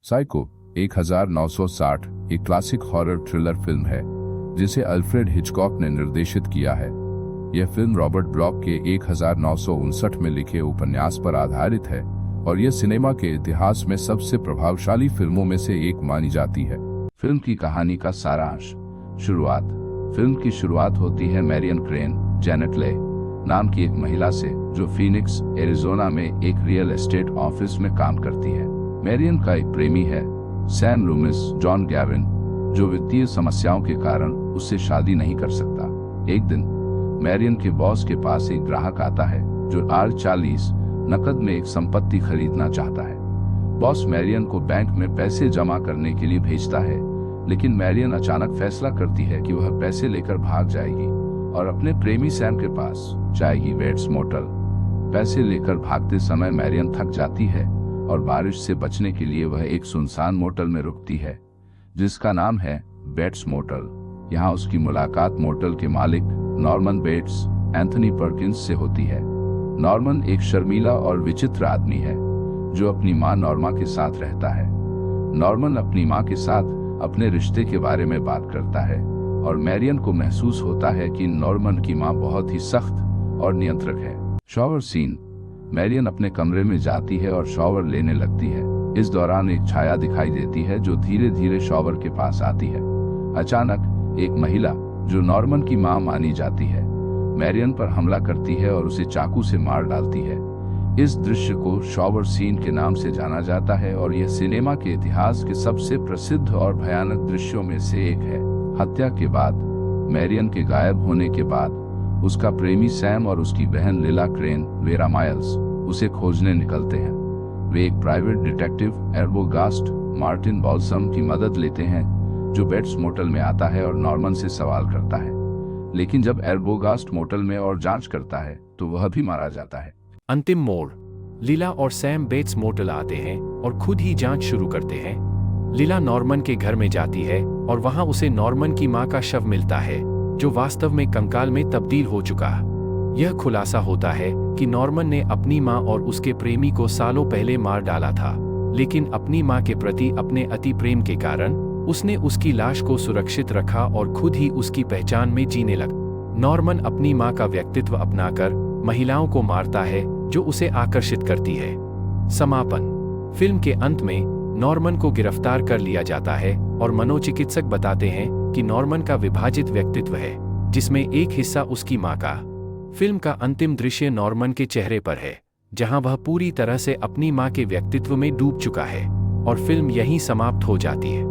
Psycho 1960 एक classic horror thriller film है जिसे अल्फ्रेड हिचकॉक ने निर्देशित किया है। यह फिल्म रॉबर्ट ब्लॉक के 1959 में लिखे उपन्यास पर आधारित है और यह सिनेमा के इतिहास में सबसे प्रभावशाली फिल्मों में से एक मानी जाती है। फिल्म की कहानी का सारांश। शुरुआत। फिल्म की शुरुआत होती है मैरियन क्रेन जेनेट ले नाम की एक महिला से जो फीनिक्स एरिजोना में एक रियल एस्टेट ऑफिस में काम करती है। मैरियन का एक प्रेमी है सैम लूमिस जॉन गैविन जो वित्तीय समस्याओं के कारण उससे शादी नहीं कर सकता। एक दिन मैरियन के बॉस के पास एक ग्राहक आता है जो R40 नकद में एक संपत्ति खरीदना चाहता है। बॉस मैरियन को बैंक में पैसे जमा करने के लिए भेजता है, लेकिन मैरियन अचानक फैसला करती है कि वह पैसे लेकर भाग जाएगी और अपने प्रेमी सैम के पास जाएगी बेट्स मोटल। पैसे लेकर भागते समय मैरियन थक जाती है और बारिश से बचने के लिए वह एक सुनसान मोटल में रुकती है जिसका नाम है बेट्स मोटल। यहाँ उसकी मुलाकात मोटल के मालिक नॉर्मन बेट्स एंथनी पर्किंस से होती है। नॉर्मन एक शर्मीला और विचित्र आदमी है जो अपनी मां नॉर्मा के साथ रहता है। नॉर्मन अपनी मां के साथ अपने रिश्ते के बारे में बात करता है और मैरियन को महसूस होता है कि नॉर्मन की मां बहुत ही सख्त और नियंत्रक है। Shower scene. मैरियन अपने कमरे में जाती है और शॉवर लेने लगती है। इस दौरान एक छाया दिखाई देती है जो धीरे धीरे शॉवर के पास आती है। अचानक एक महिला जो नॉर्मन की मां मानी जाती है मैरियन पर हमला करती है और उसे चाकू से मार डालती है। इस दृश्य को शॉवर सीन के नाम से जाना जाता है और यह सिनेमा के इतिहास के सबसे प्रसिद्ध और भयानक दृश्यों में से एक है। हत्या के बाद मैरियन के गायब होने के बाद उसका प्रेमी सैम और उसकी बहन लिला क्रेन वेरा माइल्स उसे खोजने निकलते हैं। वे एक प्राइवेट डिटेक्टिव एर्बोगास्ट मार्टिन बॉल्सम की मदद लेते हैं जो बेट्स मोटल में आता है और नॉर्मन से सवाल करता है, लेकिन जब एर्बोगास्ट मोटल में और जांच करता है तो वह भी मारा जाता है। अंतिम मोड़। लीला और सैम बेट्स मोटल आते हैं और खुद ही जांच शुरू करते हैं। लीला नॉर्मन के घर में जाती है और वहां उसे नॉर्मन की मां का शव मिलता है जो वास्तव में कंकाल में तब्दील हो चुका। यह खुलासा होता है कि नॉर्मन ने अपनी मां और उसके प्रेमी को सालों पहले मार डाला था, लेकिन अपनी मां के प्रति अपने अति प्रेम के कारण उसने उसकी लाश को सुरक्षित रखा और खुद ही उसकी पहचान में जीने लगा। नॉर्मन अपनी मां का व्यक्तित्व अपनाकर महिलाओं को मारता है जो उसे आकर्षित करती है। समापन। फिल्म के अंत में नॉर्मन को गिरफ्तार कर लिया जाता है और मनोचिकित्सक बताते हैं कि नॉर्मन का विभाजित व्यक्तित्व है जिसमें एक हिस्सा उसकी मां का। फिल्म का अंतिम दृश्य नॉर्मन के चेहरे पर है जहां वह पूरी तरह से अपनी मां के व्यक्तित्व में डूब चुका है और फिल्म यहीं समाप्त हो जाती है।